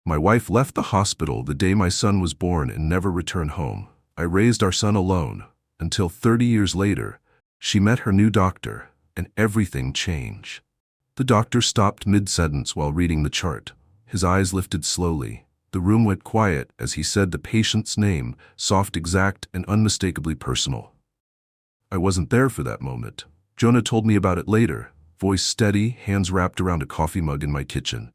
My wife left the hospital the day my son was born and never returned home. I raised our son alone, until 30 years later, she met her new doctor, and everything changed. The doctor stopped mid-sentence while reading the chart. His eyes lifted slowly. The room went quiet as he said the patient's name, soft, exact, and unmistakably personal. I wasn't there for that moment. Jonah told me about it later, voice steady, hands wrapped around a coffee mug in my kitchen.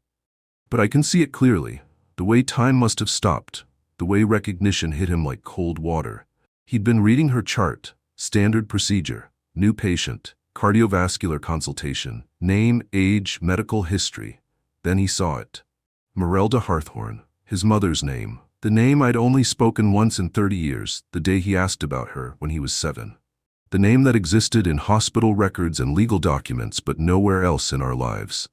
But I can see it clearly, the way time must have stopped, the way recognition hit him like cold water. He'd been reading her chart, standard procedure, new patient, cardiovascular consultation, name, age, medical history. Then he saw it. Merelda Harthorn, his mother's name, the name I'd only spoken once in 30 years, the day he asked about her when he was 7. The name that existed in hospital records and legal documents but nowhere else in our lives.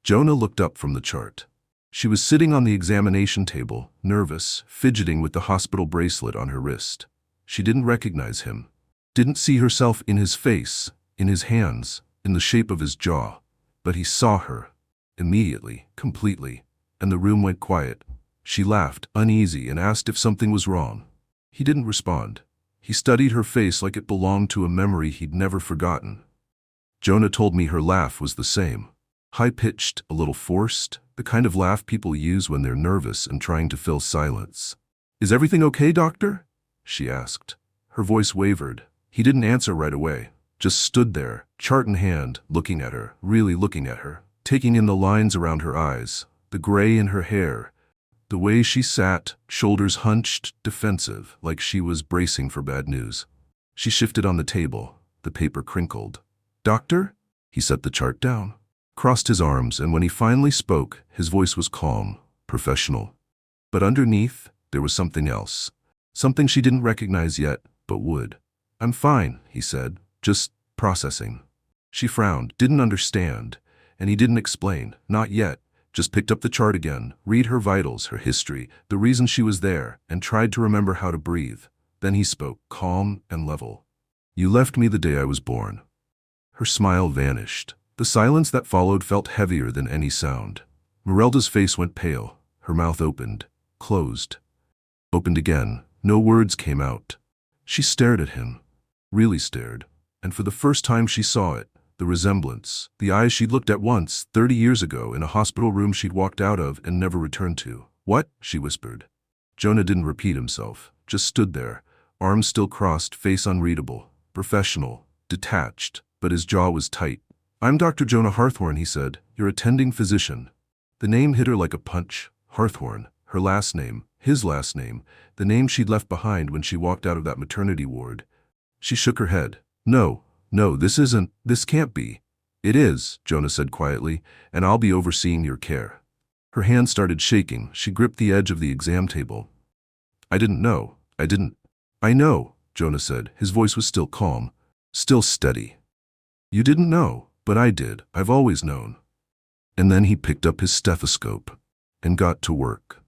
Jonah looked up from the chart. She was sitting on the examination table, nervous, fidgeting with the hospital bracelet on her wrist. She didn't recognize him, didn't see herself in his face, in his hands, in the shape of his jaw. But he saw her, immediately, completely, and the room went quiet. She laughed, uneasy, and asked if something was wrong. He didn't respond. He studied her face like it belonged to a memory he'd never forgotten. Jonah told me her laugh was the same. High-pitched, a little forced, the kind of laugh people use when they're nervous and trying to fill silence. "Is everything okay, doctor?" she asked. Her voice wavered. He didn't answer right away, just stood there, chart in hand, looking at her, really looking at her, taking in the lines around her eyes, the gray in her hair, the way she sat, shoulders hunched, defensive, like she was bracing for bad news. She shifted on the table. The paper crinkled. "Doctor?" He set the chart down, crossed his arms, and when he finally spoke, his voice was calm, professional. But underneath, there was something else. Something she didn't recognize yet, but would. "I'm fine," he said, "just processing." She frowned, didn't understand, and he didn't explain, not yet. Just picked up the chart again, read her vitals, her history, the reason she was there, and tried to remember how to breathe. Then he spoke, calm and level. "You left me the day I was born." Her smile vanished. The silence that followed felt heavier than any sound. Merelda's face went pale. Her mouth opened, closed, opened again. No words came out. She stared at him, really stared, and for the first time she saw it. The resemblance, the eyes she'd looked at once, 30 years ago, in a hospital room she'd walked out of and never returned to. "What?" she whispered. Jonah didn't repeat himself, just stood there, arms still crossed, face unreadable, professional, detached, but his jaw was tight. "I'm Dr. Jonah Harthorn," he said, "your attending physician." The name hit her like a punch. Harthorn, her last name, his last name, the name she'd left behind when she walked out of that maternity ward. She shook her head. No, this can't be." "It is," Jonah said quietly, "and I'll be overseeing your care." Her hand started shaking. She gripped the edge of the exam table. I know," Jonah said. His voice was still calm, still steady. "You didn't know, but I did. I've always known." And then he picked up his stethoscope and got to work.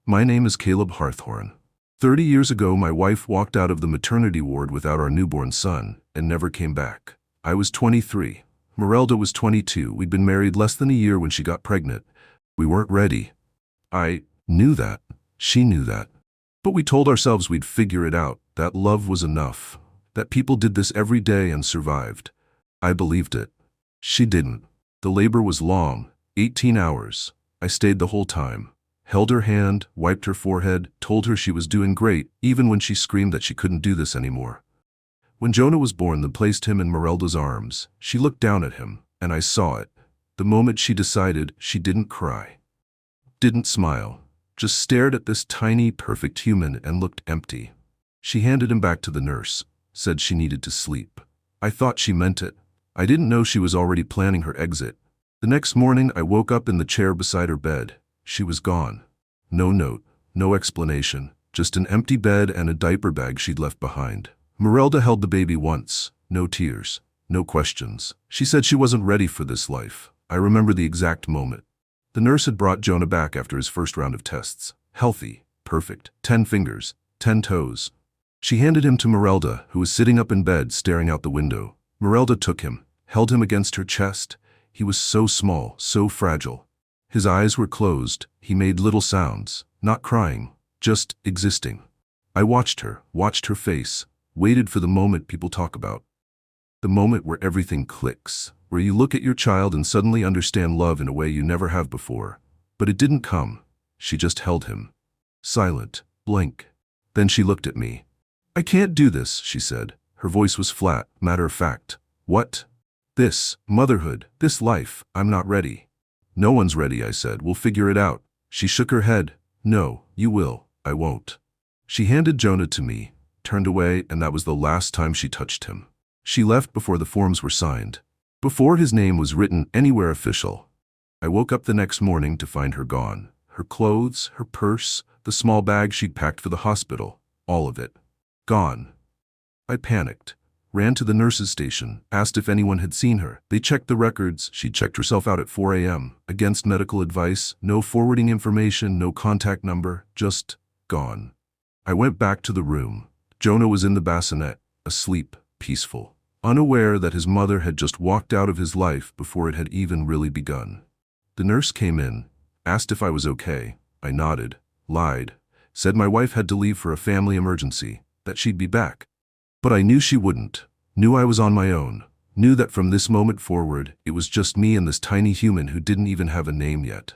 "My name is Caleb Harthorn. 30 years ago, my wife walked out of the maternity ward without our newborn son and never came back. I was 23. Merelda was 22. We'd been married less than a year when she got pregnant. We weren't ready. I knew that. She knew that. But we told ourselves we'd figure it out, that love was enough, that people did this every day and survived. I believed it. She didn't. The labor was long, 18 hours. I stayed the whole time. Held her hand, wiped her forehead, told her she was doing great, even when she screamed that she couldn't do this anymore. When Jonah was born, they placed him in Merelda's arms. She looked down at him, and I saw it. The moment she decided, she didn't cry, didn't smile, just stared at this tiny, perfect human and looked empty. She handed him back to the nurse, said she needed to sleep. I thought she meant it. I didn't know she was already planning her exit. The next morning, I woke up in the chair beside her bed. She was gone. No note, no explanation, just an empty bed and a diaper bag she'd left behind. Merelda held the baby once. No tears, no questions. She said she wasn't ready for this life. I remember the exact moment. The nurse had brought Jonah back after his first round of tests. Healthy, perfect, 10 fingers, 10 toes. She handed him to Merelda, who was sitting up in bed staring out the window. Merelda took him, held him against her chest. He was so small, so fragile. His eyes were closed, he made little sounds, not crying, just existing. I watched her face, waited for the moment people talk about. The moment where everything clicks, where you look at your child and suddenly understand love in a way you never have before. But it didn't come. She just held him. Silent, blank. Then she looked at me. "I can't do this," she said. Her voice was flat, matter of fact. "What? This, motherhood, this life, I'm not ready." "No one's ready," I said. "We'll figure it out." She shook her head. "No, you will, I won't." She handed Jonah to me, turned away, and that was the last time she touched him. She left before the forms were signed, before his name was written anywhere official. I woke up the next morning to find her gone. Her clothes, her purse, the small bag she'd packed for the hospital, all of it. Gone. I panicked, ran to the nurse's station, asked if anyone had seen her. They checked the records. She'd checked herself out at 4 a.m., against medical advice, no forwarding information, no contact number, just gone. I went back to the room. Jonah was in the bassinet, asleep, peaceful, unaware that his mother had just walked out of his life before it had even really begun. The nurse came in, asked if I was okay. I nodded, lied, said my wife had to leave for a family emergency, that she'd be back. But I knew she wouldn't, knew I was on my own, knew that from this moment forward, it was just me and this tiny human who didn't even have a name yet.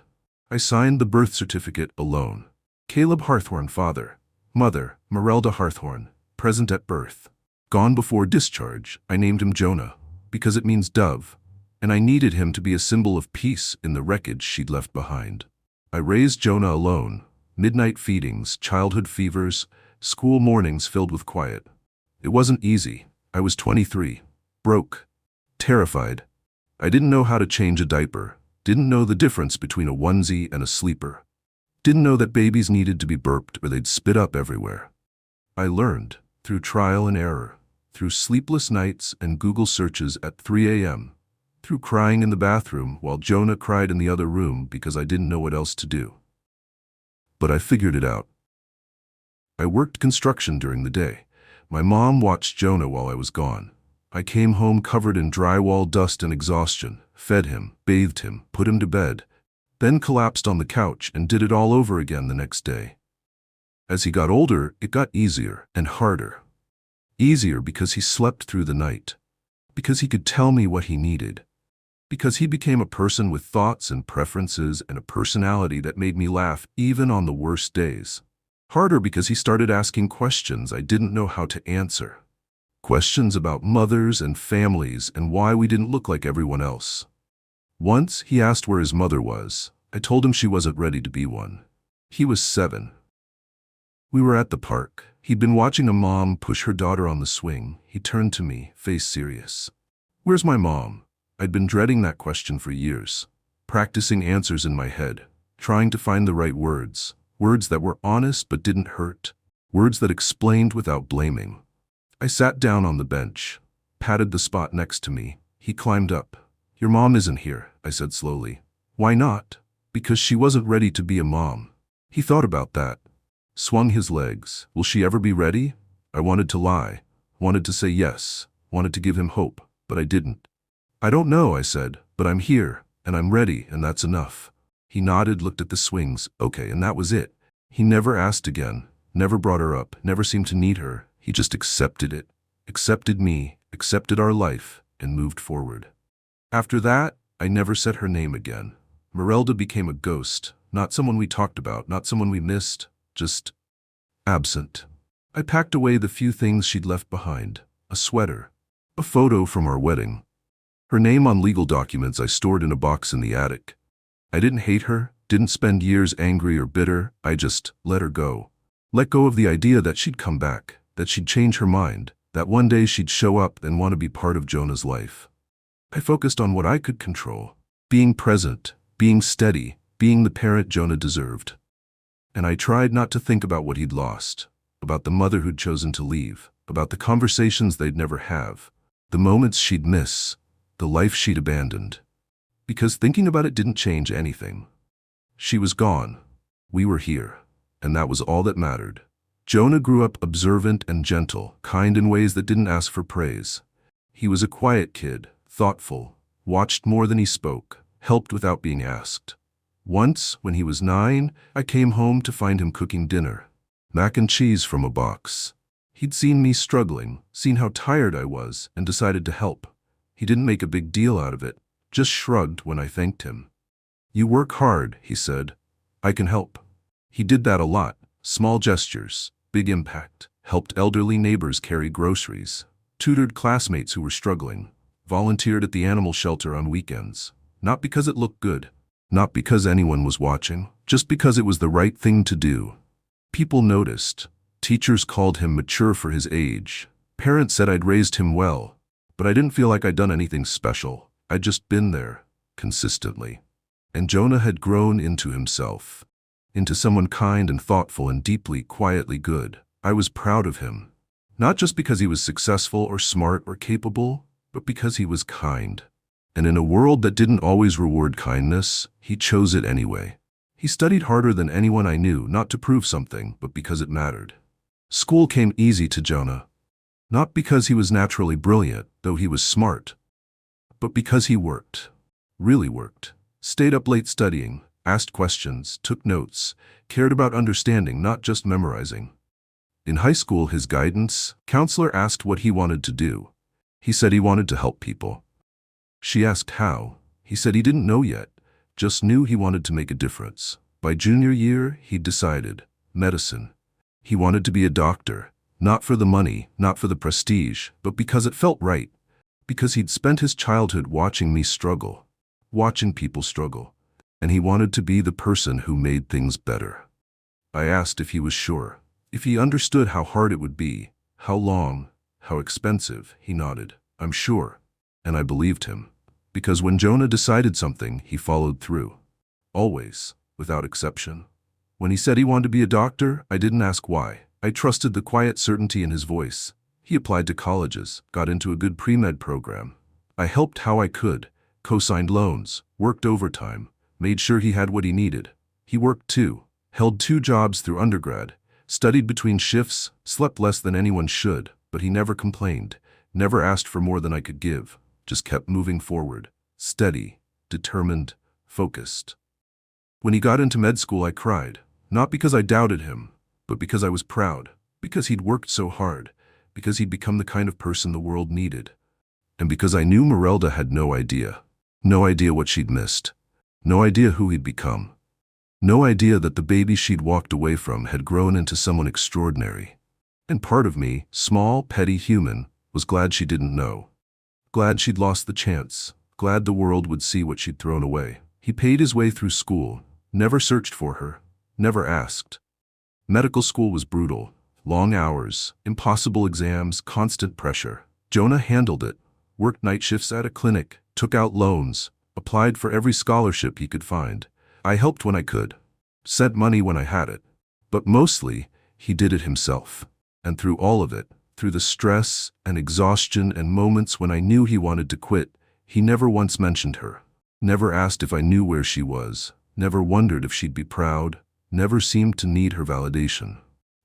I signed the birth certificate alone. Caleb Harthorne, father. Mother, Merelda Harthorne, present at birth. Gone before discharge, I named him Jonah, because it means dove, and I needed him to be a symbol of peace in the wreckage she'd left behind. I raised Jonah alone, midnight feedings, childhood fevers, school mornings filled with quiet. It wasn't easy. I was 23, broke, terrified. I didn't know how to change a diaper, didn't know the difference between a onesie and a sleeper, didn't know that babies needed to be burped or they'd spit up everywhere. I learned, through trial and error, through sleepless nights and Google searches at 3 a.m., through crying in the bathroom while Jonah cried in the other room because I didn't know what else to do. But I figured it out. I worked construction during the day. My mom watched Jonah while I was gone. I came home covered in drywall dust and exhaustion, fed him, bathed him, put him to bed, then collapsed on the couch and did it all over again the next day. As he got older, it got easier and harder. Easier because he slept through the night, because he could tell me what he needed, because he became a person with thoughts and preferences and a personality that made me laugh even on the worst days. Harder because he started asking questions I didn't know how to answer. Questions about mothers and families and why we didn't look like everyone else. Once he asked where his mother was. I told him she wasn't ready to be one. He was 7. We were at the park. He'd been watching a mom push her daughter on the swing. He turned to me, face serious. "Where's my mom?" I'd been dreading that question for years, practicing answers in my head, trying to find the right words, words that were honest but didn't hurt, words that explained without blaming. I sat down on the bench, patted the spot next to me. He climbed up. "Your mom isn't here," I said slowly. "Why not?" "Because she wasn't ready to be a mom." He thought about that, swung his legs. "Will she ever be ready?" I wanted to lie, wanted to say yes, wanted to give him hope, but I didn't. "I don't know," I said, "but I'm here, and I'm ready, and that's enough." He nodded, looked at the swings. Okay, and that was it. He never asked again, never brought her up, never seemed to need her. He just accepted it, accepted me, accepted our life, and moved forward. After that, I never said her name again. Merelda became a ghost, not someone we talked about, not someone we missed, just absent. I packed away the few things she'd left behind, a sweater, a photo from our wedding. Her name on legal documents I stored in a box in the attic. I didn't hate her, didn't spend years angry or bitter, I just let her go. Let go of the idea that she'd come back, that she'd change her mind, that one day she'd show up and want to be part of Jonah's life. I focused on what I could control, being present, being steady, being the parent Jonah deserved. And I tried not to think about what he'd lost, about the mother who'd chosen to leave, about the conversations they'd never have, the moments she'd miss, the life she'd abandoned. Because thinking about it didn't change anything. She was gone. We were here. And that was all that mattered. Jonah grew up observant and gentle, kind in ways that didn't ask for praise. He was a quiet kid, thoughtful, watched more than he spoke, helped without being asked. Once, when he was 9, I came home to find him cooking dinner. Mac and cheese from a box. He'd seen me struggling, seen how tired I was, and decided to help. He didn't make a big deal out of it, just shrugged when I thanked him. "You work hard," he said. "I can help." He did that a lot. Small gestures, big impact. Helped elderly neighbors carry groceries. Tutored classmates who were struggling. Volunteered at the animal shelter on weekends. Not because it looked good. Not because anyone was watching. Just because it was the right thing to do. People noticed. Teachers called him mature for his age. Parents said I'd raised him well. But I didn't feel like I'd done anything special. I'd just been there, consistently. And Jonah had grown into himself. Into someone kind and thoughtful and deeply, quietly good. I was proud of him. Not just because he was successful or smart or capable, but because he was kind. And in a world that didn't always reward kindness, he chose it anyway. He studied harder than anyone I knew, not to prove something, but because it mattered. School came easy to Jonah. Not because he was naturally brilliant, though he was smart, but because he worked. Really worked. Stayed up late studying, asked questions, took notes, cared about understanding, not just memorizing. In high school, his guidance counselor asked what he wanted to do. He said he wanted to help people. She asked how. He said he didn't know yet, just knew he wanted to make a difference. By junior year, he'd decided. Medicine. He wanted to be a doctor, not for the money, not for the prestige, but because it felt right. Because he'd spent his childhood watching me struggle, watching people struggle, and he wanted to be the person who made things better. I asked if he was sure, if he understood how hard it would be, how long, how expensive. He nodded. "I'm sure." And I believed him. Because when Jonah decided something, he followed through. Always, without exception. When he said he wanted to be a doctor, I didn't ask why. I trusted the quiet certainty in his voice. He applied to colleges, got into a good pre-med program. I helped how I could, co-signed loans, worked overtime, made sure he had what he needed. He worked too, held 2 jobs through undergrad, studied between shifts, slept less than anyone should, but he never complained, never asked for more than I could give, just kept moving forward, steady, determined, focused. When he got into med school, I cried, not because I doubted him, but because I was proud, because he'd worked so hard, because he'd become the kind of person the world needed. And because I knew Merelda had no idea what she'd missed, no idea who he'd become, no idea that the baby she'd walked away from had grown into someone extraordinary. And part of me, small, petty human, was glad she didn't know. Glad she'd lost the chance, glad the world would see what she'd thrown away. He paid his way through school, never searched for her, never asked. Medical school was brutal. Long hours, impossible exams, constant pressure. Jonah handled it, worked night shifts at a clinic, took out loans, applied for every scholarship he could find. I helped when I could, sent money when I had it. But mostly, he did it himself. And through all of it, through the stress and exhaustion and moments when I knew he wanted to quit, he never once mentioned her. Never asked if I knew where she was, never wondered if she'd be proud, never seemed to need her validation.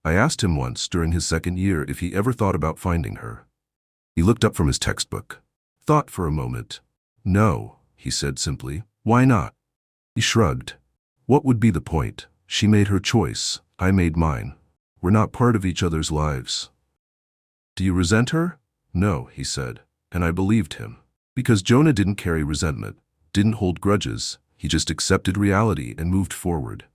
I asked him once during his 2nd year if he ever thought about finding her. He looked up from his textbook, thought for a moment. "No," he said simply. "Why not?" He shrugged. "What would be the point? She made her choice, I made mine. We're not part of each other's lives." "Do you resent her?" "No," he said, and I believed him. Because Jonah didn't carry resentment, didn't hold grudges, he just accepted reality and moved forward.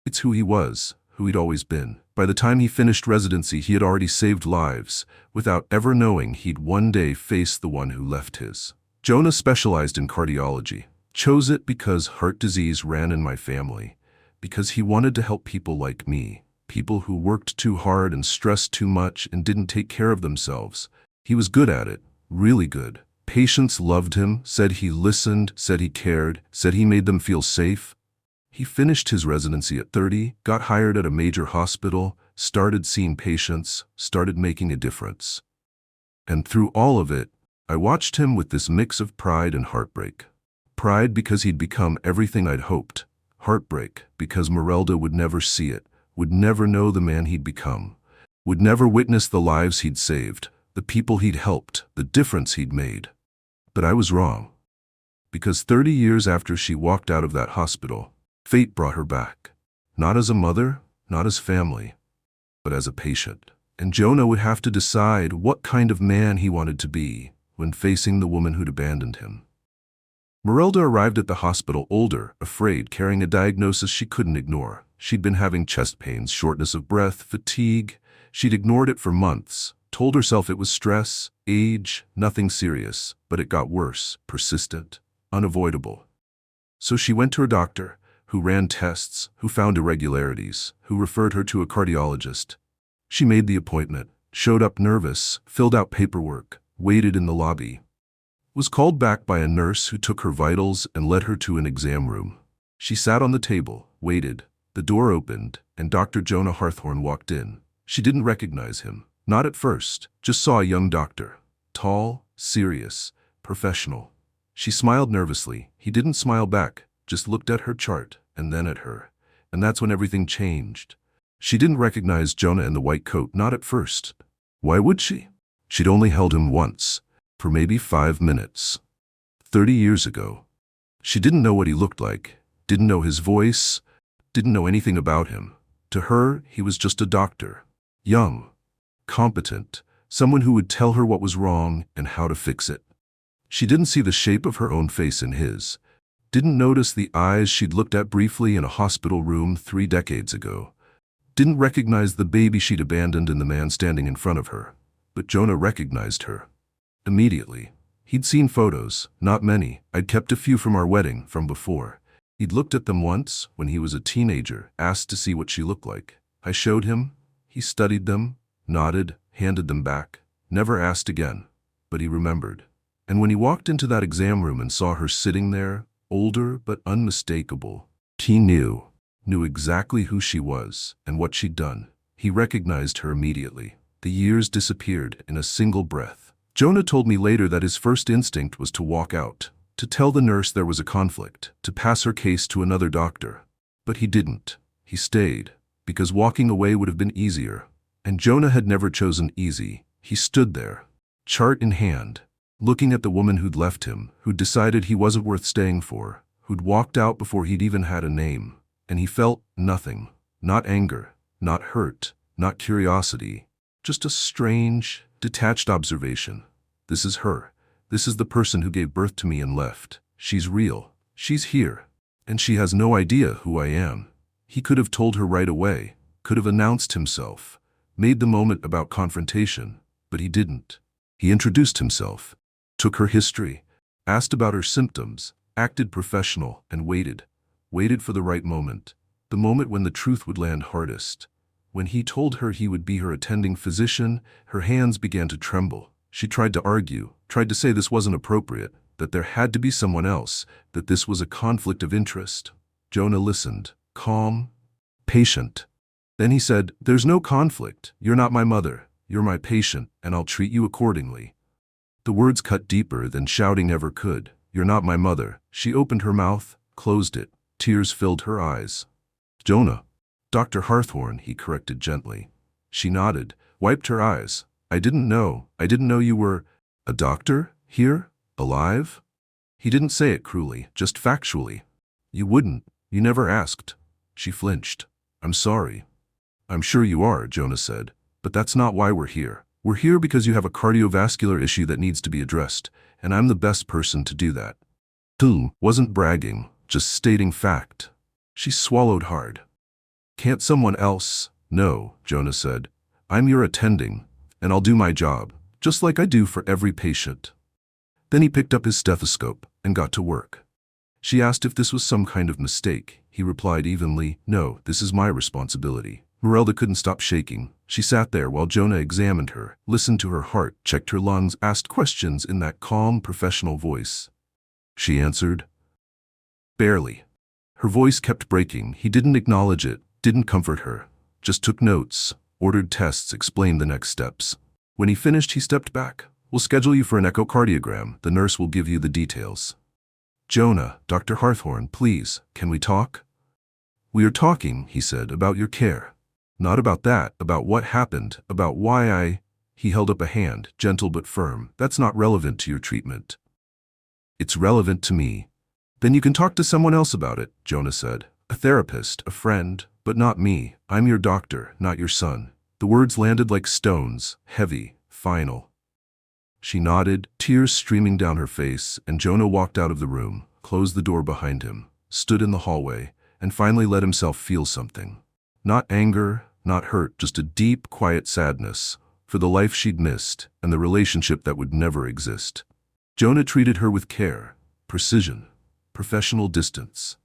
It's who he was, who he'd always been. By the time he finished residency, he had already saved lives, without ever knowing he'd one day face the one who left his. Jonah specialized in cardiology. Chose it because heart disease ran in my family, because he wanted to help people like me, people who worked too hard and stressed too much and didn't take care of themselves. He was good at it, really good. Patients loved him, said he listened, said he cared, said he made them feel safe. He finished his residency at 30, got hired at a major hospital, started seeing patients, started making a difference. And through all of it, I watched him with this mix of pride and heartbreak. Pride because he'd become everything I'd hoped. Heartbreak because Merelda would never see it, would never know the man he'd become, would never witness the lives he'd saved, the people he'd helped, the difference he'd made. But I was wrong. Because 30 years after she walked out of that hospital, Fate brought her back. Not as a mother, not as family, but as a patient. And Jonah would have to decide what kind of man he wanted to be when facing the woman who'd abandoned him. Merelda arrived at the hospital older, afraid, carrying a diagnosis she couldn't ignore. She'd been having chest pains, shortness of breath, fatigue. She'd ignored it for months, told herself it was stress, age, nothing serious, but it got worse, persistent, unavoidable. So she went to her doctor, who ran tests, who found irregularities, who referred her to a cardiologist. She made the appointment, showed up nervous, filled out paperwork, waited in the lobby. Was called back by a nurse who took her vitals and led her to an exam room. She sat on the table, waited. The door opened, and Dr. Jonah Harthorn walked in. She didn't recognize him. Not at first, just saw a young doctor. Tall, serious, professional. She smiled nervously. He didn't smile back, just looked at her chart, and then at her. And that's when everything changed. She didn't recognize Jonah in the white coat, not at first. Why would she? She'd only held him once, for maybe 5 minutes. 30 years ago. She didn't know what he looked like, didn't know his voice, didn't know anything about him. To her, he was just a doctor. Young, competent, someone who would tell her what was wrong and how to fix it. She didn't see the shape of her own face in his. Didn't notice the eyes she'd looked at briefly in a hospital room 3 decades ago. Didn't recognize the baby she'd abandoned in the man standing in front of her. But Jonah recognized her. Immediately. He'd seen photos, not many. I'd kept a few from our wedding, from before. He'd looked at them once, when he was a teenager, asked to see what she looked like. I showed him. He studied them, nodded, handed them back. Never asked again. But he remembered. And when he walked into that exam room and saw her sitting there, older but unmistakable, he knew exactly who she was and what she'd done. He recognized her immediately. The years disappeared in a single breath. Jonah told me later that his first instinct was to walk out, to tell the nurse there was a conflict, to pass her case to another doctor. But he didn't. He stayed, because walking away would have been easier. And Jonah had never chosen easy. He stood there, chart in hand, looking at the woman who'd left him, who'd decided he wasn't worth staying for, who'd walked out before he'd even had a name. And he felt nothing. Not anger, not hurt, not curiosity. Just a strange, detached observation. This is her. This is the person who gave birth to me and left. She's real. She's here. And she has no idea who I am. He could have told her right away, could have announced himself, made the moment about confrontation, but he didn't. He introduced himself, took her history, asked about her symptoms, acted professional, and waited. Waited for the right moment, the moment when the truth would land hardest. When he told her he would be her attending physician, her hands began to tremble. She tried to argue, tried to say this wasn't appropriate, that there had to be someone else, that this was a conflict of interest. Jonah listened, calm, patient. Then he said, "There's no conflict. You're not my mother. You're my patient, and I'll treat you accordingly." The words cut deeper than shouting ever could. "You're not my mother." She opened her mouth, closed it. Tears filled her eyes. "Jonah." "Dr. Harthorn," he corrected gently. She nodded, wiped her eyes. I didn't know you were a doctor here, alive?" He didn't say it cruelly, just factually. "You wouldn't. You never asked." She flinched. "I'm sorry." "I'm sure you are," Jonah said, "but that's not why we're here. We're here because you have a cardiovascular issue that needs to be addressed, and I'm the best person to do that." Wasn't bragging, just stating fact. She swallowed hard. "Can't someone else?" "No," Jonah said. "I'm your attending, and I'll do my job, just like I do for every patient." Then he picked up his stethoscope and got to work. She asked if this was some kind of mistake. He replied evenly, "No, this is my responsibility." Merelda couldn't stop shaking. She sat there while Jonah examined her, listened to her heart, checked her lungs, asked questions in that calm, professional voice. She answered, barely. Her voice kept breaking. He didn't acknowledge it, didn't comfort her, just took notes, ordered tests, explained the next steps. When he finished, he stepped back. "We'll schedule you for an echocardiogram. The nurse will give you the details." "Jonah, Dr. Harthorn, please, can we talk?" "We are talking," he said, "about your care. Not about that, about what happened, about why I—" He held up a hand, gentle but firm. "That's not relevant to your treatment." "It's relevant to me." "Then you can talk to someone else about it," Jonah said. A therapist, a friend, but not me. I'm your doctor, not your son. The words landed like stones, heavy, final. She nodded, tears streaming down her face, and Jonah walked out of the room, closed the door behind him, stood in the hallway, and finally let himself feel something. Not anger, not hurt, just a deep, quiet sadness for the life she'd missed and the relationship that would never exist. Jonah treated her with care, precision, professional distance.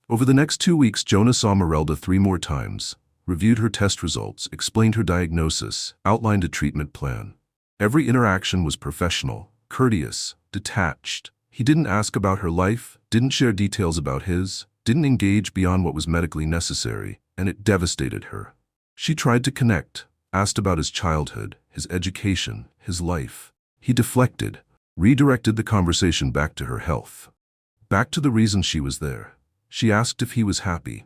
Over the next 2 weeks, Jonah saw Merelda 3 more times, reviewed her test results, explained her diagnosis, outlined a treatment plan. Every interaction was professional, courteous, detached. He didn't ask about her life, didn't share details about his, didn't engage beyond what was medically necessary, and it devastated her. She tried to connect, asked about his childhood, his education, his life. He deflected, redirected the conversation back to her health, back to the reason she was there. She asked if he was happy.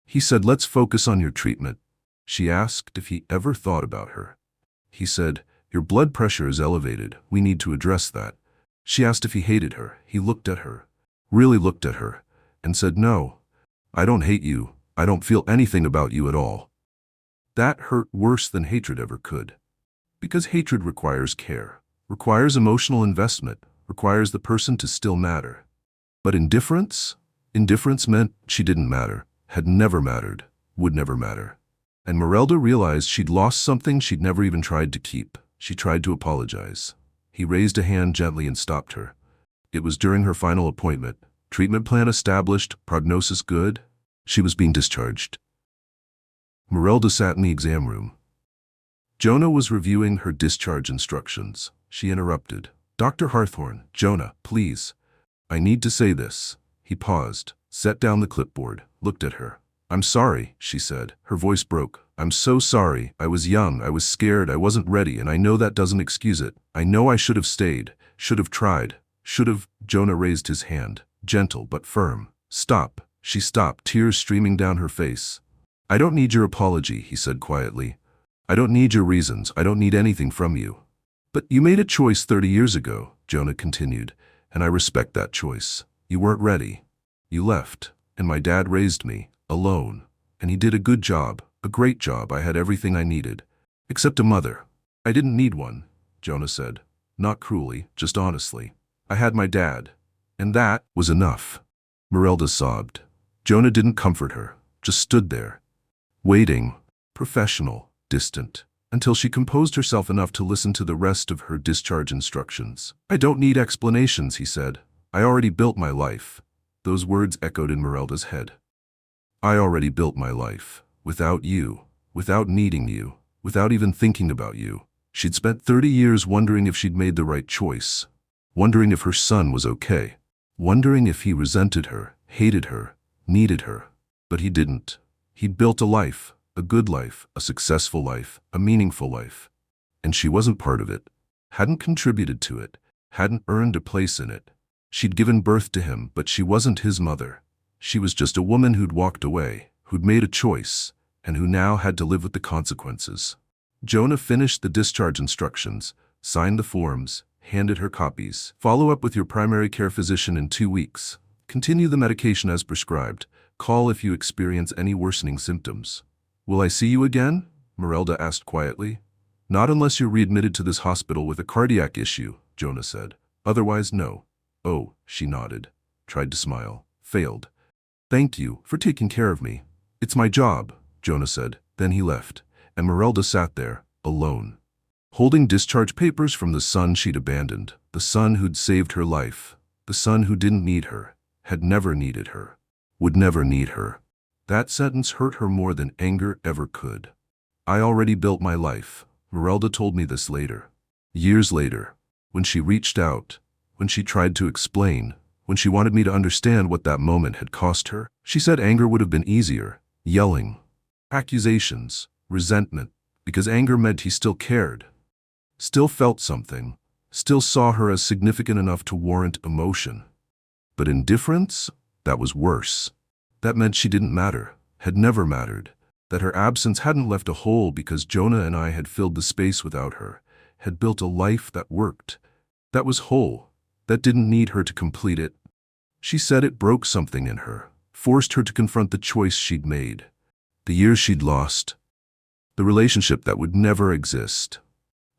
He said, "Let's focus on your treatment." She asked if he ever thought about her. He said, "Your blood pressure is elevated. We need to address that." She asked if he hated her. He looked at her, really looked at her, and said, "No, I don't hate you. I don't feel anything about you at all." That hurt worse than hatred ever could. Because hatred requires care, requires emotional investment, requires the person to still matter. But indifference? Indifference meant she didn't matter, had never mattered, would never matter. And Merelda realized she'd lost something she'd never even tried to keep. She tried to apologize. He raised a hand gently and stopped her. It was during her final appointment. Treatment plan established, prognosis good. She was being discharged. Merelda sat in the exam room. Jonah was reviewing her discharge instructions. She interrupted. "Dr. Harthorne, Jonah, please. I need to say this." He paused, set down the clipboard, looked at her. "I'm sorry," she said. Her voice broke. "I'm so sorry. I was young, I was scared, I wasn't ready, and I know that doesn't excuse it. I know I should have stayed, should have tried, should have—" Jonah raised his hand, gentle but firm. "Stop." She stopped, tears streaming down her face. "I don't need your apology," he said quietly. "I don't need your reasons. I don't need anything from you." "But you made a choice 30 years ago," Jonah continued, "and I respect that choice. You weren't ready. You left, and my dad raised me, alone, and he did a good job, a great job. I had everything I needed, except a mother. I didn't need one," Jonah said, not cruelly, just honestly. "I had my dad, and that was enough." Merelda sobbed. Jonah didn't comfort her, just stood there, waiting, professional, distant, until she composed herself enough to listen to the rest of her discharge instructions. "I don't need explanations," he said. "I already built my life." Those words echoed in Merelda's head. "I already built my life. Without you, without needing you, without even thinking about you." She'd spent 30 years wondering if she'd made the right choice, wondering if her son was okay, wondering if he resented her, hated her, needed her. But he didn't. He'd built a life, a good life, a successful life, a meaningful life. And she wasn't part of it, hadn't contributed to it, hadn't earned a place in it. She'd given birth to him, but she wasn't his mother. She was just a woman who'd walked away, who'd made a choice, and who now had to live with the consequences. Jonah finished the discharge instructions, signed the forms, handed her copies. "Follow up with your primary care physician in 2 weeks. Continue the medication as prescribed. Call if you experience any worsening symptoms." "Will I see you again?" Merelda asked quietly. "Not unless you're readmitted to this hospital with a cardiac issue," Jonah said. "Otherwise, no." "Oh," she nodded, tried to smile, failed. "Thank you for taking care of me. It's my job," Jonah said. Then he left, and Merelda sat there, alone, holding discharge papers from the son she'd abandoned, the son who'd saved her life, the son who didn't need her, had never needed her, would never need her. That sentence hurt her more than anger ever could. "I already built my life." Merelda told me this later. Years later, when she reached out, when she tried to explain, when she wanted me to understand what that moment had cost her, she said anger would have been easier. Yelling, accusations, resentment, because anger meant he still cared, still felt something, still saw her as significant enough to warrant emotion. But indifference? That was worse. That meant she didn't matter, had never mattered, that her absence hadn't left a hole because Jonah and I had filled the space without her, had built a life that worked, that was whole, that didn't need her to complete it. She said it broke something in her, forced her to confront the choice she'd made, the years she'd lost, the relationship that would never exist.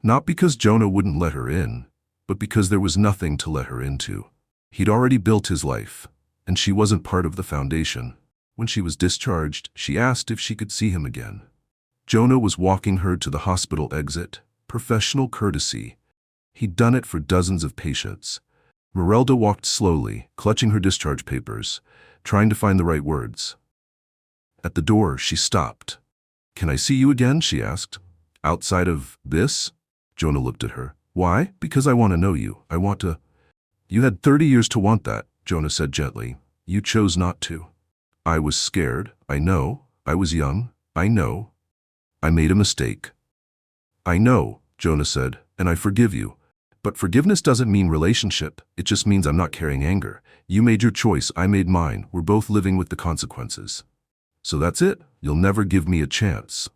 Not because Jonah wouldn't let her in, but because there was nothing to let her into. He'd already built his life, and she wasn't part of the foundation. When she was discharged, she asked if she could see him again. Jonah was walking her to the hospital exit, professional courtesy. He'd done it for dozens of patients. Merelda walked slowly, clutching her discharge papers, trying to find the right words. At the door, she stopped. "Can I see you again?" she asked. "Outside of this?" Jonah looked at her. "Why?" "Because I want to know you. I want to—" "You had 30 years to want that," Jonah said gently. "You chose not to." "I was scared. I know. I was young. I know. I made a mistake." "I know," Jonah said, "and I forgive you. But forgiveness doesn't mean relationship. It just means I'm not carrying anger. You made your choice. I made mine. We're both living with the consequences. So that's it. You'll never give me a chance."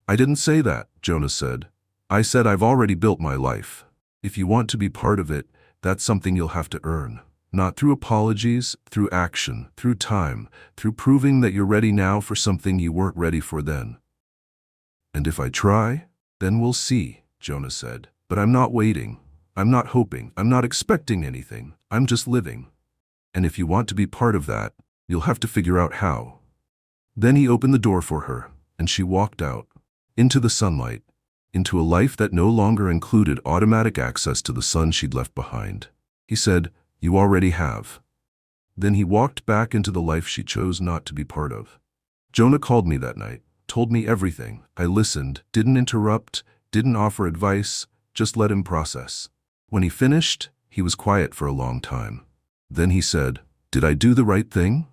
"I didn't say that," Jonah said. "I said I've already built my life. If you want to be part of it, that's something you'll have to earn. Not through apologies, through action, through time, through proving that you're ready now for something you weren't ready for then." "And if I try, then we'll see," Jonah said. "But I'm not waiting. I'm not hoping. I'm not expecting anything. I'm just living. And if you want to be part of that, you'll have to figure out how." Then he opened the door for her, and she walked out, into the sunlight, into a life that no longer included automatic access to the sun she'd left behind. He said, "You already have." Then he walked back into the life she chose not to be part of. Jonah called me that night, told me everything. I listened, didn't interrupt, didn't offer advice, just let him process. When he finished, he was quiet for a long time. Then he said, "Did I do the right thing?"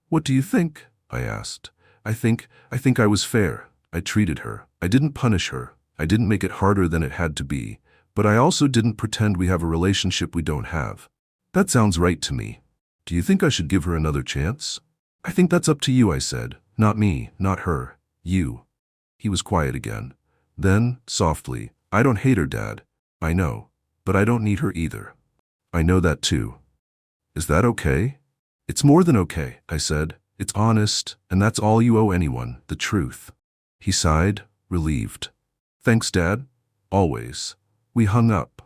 "What do you think?" I asked. I think I was fair. I treated her. I didn't punish her. I didn't make it harder than it had to be. But I also didn't pretend we have a relationship we don't have." "That sounds right to me. Do you think I should give her another chance?" "I think that's up to you," I said. "Not me, not her. You." He was quiet again. Then, softly, "I don't hate her, Dad. I know. But I don't need her either." "I know that too." "Is that okay?" "It's more than okay," I said. "It's honest, and that's all you owe anyone, the truth." He sighed, relieved. "Thanks, Dad. Always." We hung up.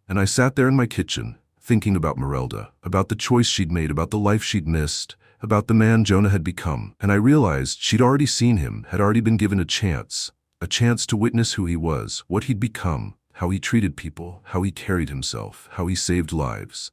And I sat there in my kitchen, thinking about Merelda, about the choice she'd made, about the life she'd missed, about the man Jonah had become. And I realized she'd already seen him, had already been given a chance to witness who he was, what he'd become, how he treated people, how he carried himself, how he saved lives.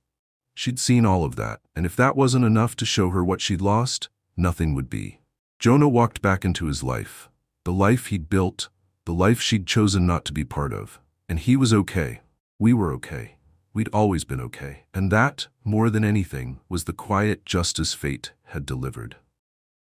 She'd seen all of that, and if that wasn't enough to show her what she'd lost, nothing would be. Jonah walked back into his life, the life he'd built, the life she'd chosen not to be part of. And he was okay. We were okay. We'd always been okay. And that, more than anything, was the quiet justice fate had delivered.